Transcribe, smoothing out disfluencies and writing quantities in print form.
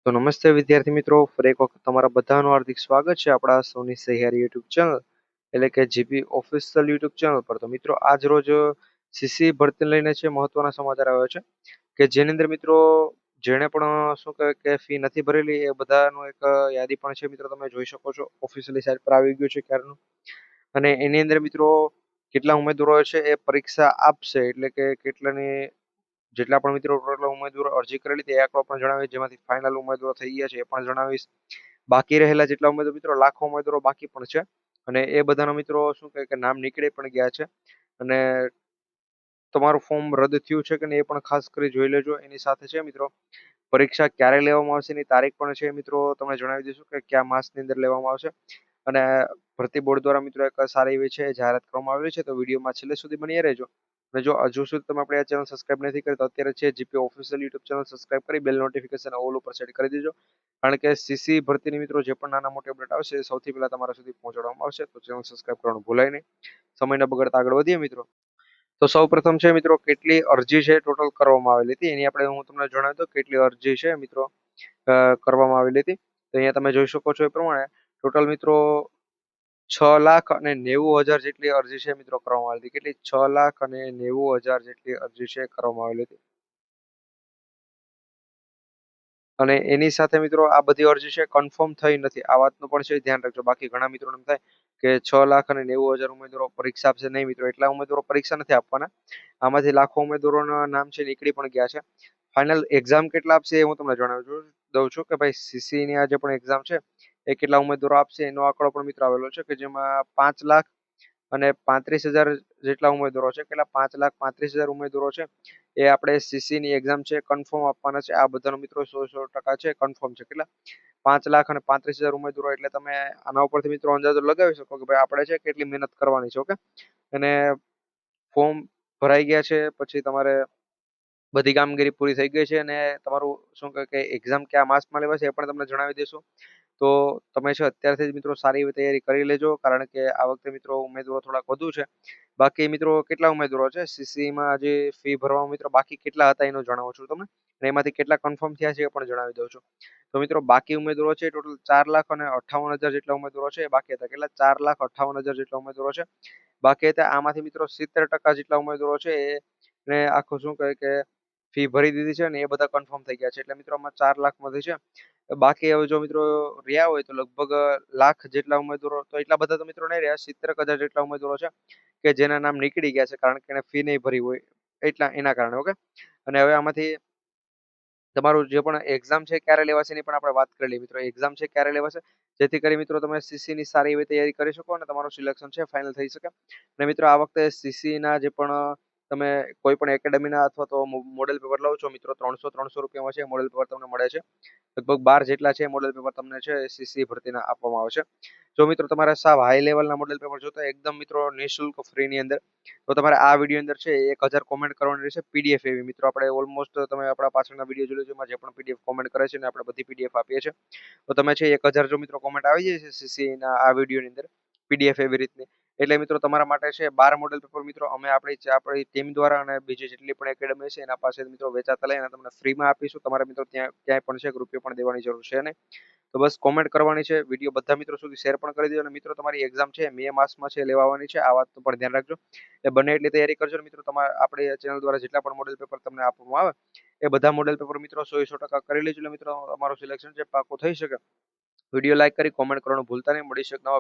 તો નમસ્તે વિદ્યાર્થી મિત્રો, ફરી એક વખત તમારા બધાનું હાર્દિક સ્વાગત છે આપણા સૌની સહિયારી યુટ્યુબ ચેનલ એટલે કે જીપી ઓફિશિયલ યુટ્યુબ ચેનલ પર. તો મિત્રો આજ રોજ સીસી ભરતી લઈને છે મહત્વના સમાચાર આવ્યો છે કે જેની અંદર મિત્રો જેણે પણ શું કહેવાય કે ફી નથી ભરેલી એ બધાનું એક યાદી પણ છે મિત્રો, તમે જોઈ શકો છો ઓફિશિયલી સાઇટ પર આવી ગયું છે ક્યારનું. અને એની અંદર મિત્રો કેટલા ઉમેદવારો છે એ પરીક્ષા આપશે એટલે કે કેટલાની જેટલા પણ મિત્રો ટોટલ ઉમેદવારો અરજી કરેલી તે આંકડો પણ જણાવીશ, જેમાંથી ફાઇનલ ઉમેદવારો થઈ ગયા છે એ પણ જણાવીશ. બાકી રહેલા જેટલા ઉમેદવારો મિત્રો લાખો ઉમેદવારો બાકી પણ છે અને એ બધાના મિત્રો શું કહે કે નામ નીકળી પણ ગયા છે. અને તમારું ફોર્મ રદ થયું છે કે નહીં એ પણ ખાસ કરી જોઈ લેજો. એની સાથે છે મિત્રો પરીક્ષા ક્યારે લેવામાં આવશે એની તારીખ પણ છે મિત્રો, તમને જણાવી દઈશું કે કયા માસની અંદર લેવામાં આવશે. અને ભરતી બોર્ડ દ્વારા મિત્રો એક સારી એવી છે જાહેરાત કરવામાં આવેલી છે, તો વિડીયોમાં છેલ્લે સુધી બની રહેજો. અને જો હજુ સુધી તમે આપણે આ ચેનલ સબસ્ક્રાઇબ નથી કરી તો અત્યારે છે GP official YouTube channel subscribe કરી બેલ નોટિફિકેશન ઓલ ઉપર સેટ કરી દેજો, કારણ કે સીસી ભરતીની મિત્રો જે પણ નાના મોટી અપડેટ આવશે એ સૌથી પહેલા તમારા સુધી પહોંચાડવામાં આવશે. તો ચેનલ સબસ્ક્રાઇબ કરવાનું ભૂલાય નહીં. સમય ન બગાડતા આગળ વધીએ મિત્રો. તો સૌ પ્રથમ છે મિત્રો કેટલી અરજી છે ટોટલ કરવામાં આવેલી હતી એની આપણે હું તમને જણાવી દઉં કેટલી અરજી છે મિત્રો કરવામાં આવેલી હતી. તો અહીંયા તમે જોઈ શકો છો એ પ્રમાણે ટોટલ મિત્રો 6,90,000 જેટલી અરજી છે મિત્રો કરવામાં આવેલી હતી. કેટલી? 6,90,000 જેટલી અરજી છે કરવામાં આવેલી હતી. અને એની સાથે મિત્રો આ બધી અરજી છે કન્ફર્મ થઈ નથી, આ વાતનું પણ છે ધ્યાન રાખજો. બાકી ઘણા મિત્રોને એમ થાય કે 6,90,000 ઉમેદવારો પરીક્ષા આપશે. નહીં મિત્રો, એટલા ઉમેદવારો પરીક્ષા નથી આપવાના. આમાંથી લાખો ઉમેદવારોના નામ છે નીકળી પણ ગયા છે. ફાઇનલ એક્ઝામ કેટલા આપશે એ હું તમને જણાવી દઉં છું કે ભાઈ સીસી ની આ જે પણ એક્ઝામ છે એ કેટલા ઉમેદવારો આપશે એનો આંકડો પણ મિત્રો આવેલો છે કે જેમાં 5,35,000 જેટલા ઉમેદવારો છે. કેટલા? 5,35,000 ઉમેદવારો છે એ આપણે સીસી ની એક્ઝામ છે કન્ફર્મ આપવાના છે. આ બધાનો મિત્રો 100% છે કન્ફર્મ છે. કેટલા? 5,35,000 ઉમેદવારો. એટલે તમે આના ઉપરથી મિત્રો અંદાજો લગાવી શકો કે ભાઈ આપણે છે કેટલી મહેનત કરવાની છે. ઓકે. અને ફોર્મ ભરાઈ ગયા છે પછી તમારે બધી કામગીરી પૂરી થઈ ગઈ છે અને તમારું શું કહે કે એક્ઝામ કયા માસમાં લેવાશે એ પણ તમને જણાવી દઈશું. તો તમે છે અત્યારથી જ મિત્રો સારી એવી તૈયારી કરી લેજો, કારણ કે આ વખતે મિત્રો ઉમેદવારો થોડાક વધુ છે. બાકી મિત્રો કેટલા ઉમેદવારો છે સીસી માં જે ફી ભરવા મિત્રો બાકી કેટલા હતા એનું જણાવું છું તમને, અને એમાંથી કેટલા કન્ફર્મ થયા છે એ પણ જણાવી દઉં છું. તો મિત્રો બાકી ઉમેદવારો છે ટોટલ 4,58,000 જેટલા ઉમેદવારો છે બાકી હતા. કેટલા? 4,58,000 જેટલા ઉમેદવારો છે બાકી હતા. આમાંથી મિત્રો 70% જેટલા ઉમેદવારો છે એને આખું શું કહે કે ફી ભરી દીધી છે અને એ બધા કન્ફર્મ થઈ ગયા છે. એટલે મિત્રો આમાં 4 લાખ માંથી છે. બાકી હવે જો મિત્રો રહ્યા હોય તો લગભગ લાખ જેટલા ઉમેદવારો, તો એટલા બધા તો મિત્રો નહીં રહ્યા, 70,000 જેટલા ઉમેદવારો છે કે જેના નામ નીકળી ગયા છે કારણ કે એને ફી નહીં ભરી હોય એટલા એના કારણે. ઓકે. અને હવે આમાંથી તમારું જે પણ એક્ઝામ છે ક્યારે લેવાશે એની પણ આપણે વાત કરી લઈએ મિત્રો. એક્ઝામ છે ક્યારે લેવાશે જેથી કરી મિત્રો તમે સીસી ની સારી એવી તૈયારી કરી શકો અને તમારું સિલેક્શન છે ફાઇનલ થઈ શકે. અને મિત્રો આ વખતે સીસી ના જે પણ તમે કોઈ પણ એકેડેમીના અથવા તો મોડેલ પેપર લો છો મિત્રો 300 રૂપિયામાં છે મોડેલ પેપર તમને મળે છે. લગભગ 12 જેટલા છે મોડેલ પેપર તમને છે સીસી ભરતીના આપવામાં આવે છે. જો મિત્રો તમારે સાવ હાઈ લેવલના મોડેલ પેપર જોતા એકદમ મિત્રો નિઃશુલ્ક ફ્રી ની અંદર, તો તમારે આ વિડીયો અંદર છે 1,000 કોમેન્ટ કરવાની રહેશે પીડીએફ એવી. મિત્રો આપણે ઓલમોસ્ટ તમે આપણા પાછળના વિડીયો જોઈ લેજો, એમાં જે પણ પીડીએફ કોમેન્ટ કરે છે ને આપણે બધી પીડીએફ આપીએ છીએ. તો તમે છે 1,000 જો મિત્રો કોમેન્ટ આવી જાય છે સીસી ના આ વિડીયોની અંદર પીડીએફ એવી રીતની, એટલે મિત્રો તમારા માટે છે 12 મોડેલ પેપર મિત્રો અમે આપણી ટીમ દ્વારા અને બીજી જેટલી પણ એકેડમી છે એના પાસે મિત્રો વેચાતા લઈને તમને ફ્રીમાં આપીશું. તમારે મિત્રો ત્યાં ક્યાંય પણ છે એક રૂપિયો પણ દેવાની જરૂર છે નહીં. તો બસ કોમેન્ટ કરવાની છે, વિડીયો બધા મિત્રો સુધી શેર પણ કરી દેજો. અને મિત્રો તમારી એક્ઝામ છે મે માસમાં છે લેવાની છે, આ વાતનું પણ ધ્યાન રાખજો. એ બને એટલી તૈયારી કરજો. મિત્રો તમારે આપણી ચેનલ દ્વારા જેટલા પણ મોડેલ પેપર તમને આપવામાં આવે એ બધા મોડેલ પેપર મિત્રો 100% કરી લેજો. એટલે મિત્રો તમારું સિલેક્શન છે પાકું થઈ શકે. વિડીયો લાઈક કરી કોમેન્ટ કરવાનું ભૂલતા નહીં. મળીશું એક નવા